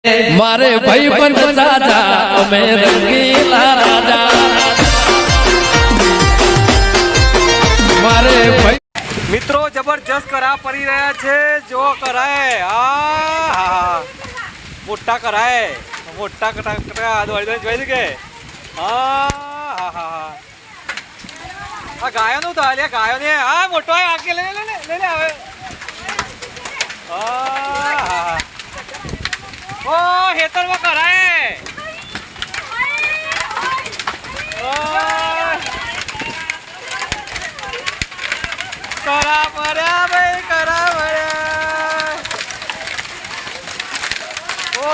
मारे भाई बन दादा मैं रंगीला राजा मारे भाई મિત્રો જબરજસ્ત કરા પડી રહ્યા છે જો કરાય મોટા કરાય મોટા કટા દોડી જોઈ કે આ ગાયોનું તો હાલે ગાયોને આ મોટો આકે લે લે લે લે આવે ઓ હેતરમાં કરાય करा पड़ा भाई करा पड़ा ओ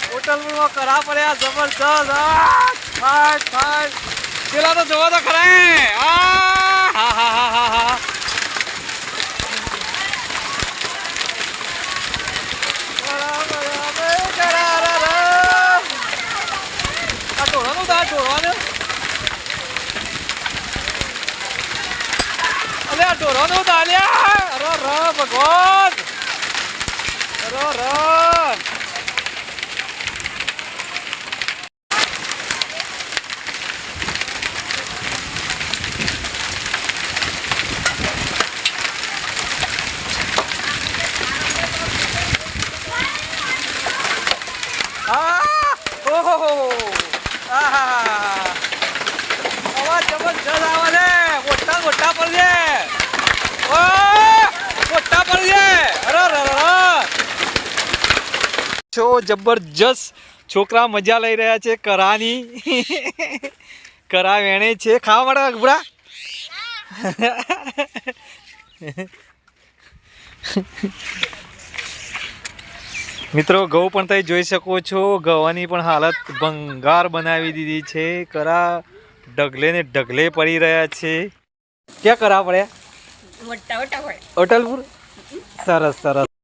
होटल में करा पड़ा जबरदस्त फाट फाट चला तो जोवा तो करा है ढोरों डालिया अरे भगवान अरे आवाज जबरदस्त आवाज है मोटा मोटा पड़ जाए મોટા પડી જાય છો જબરજસ્ત છોકરા મજા લઈ રહ્યા છે કરાની કરા વેણે છે ખાવા માટે અગબડા મિત્રો ઘઉં પણ તમે જોઈ શકો છો ઘઉંની પણ હાલત ભંગાર બનાવી દીધી છે કરા ઢગલે ને ઢગલે પડી રહ્યા છે ક્યાં કરા પડ્યા અટલપુર સરસ સરસ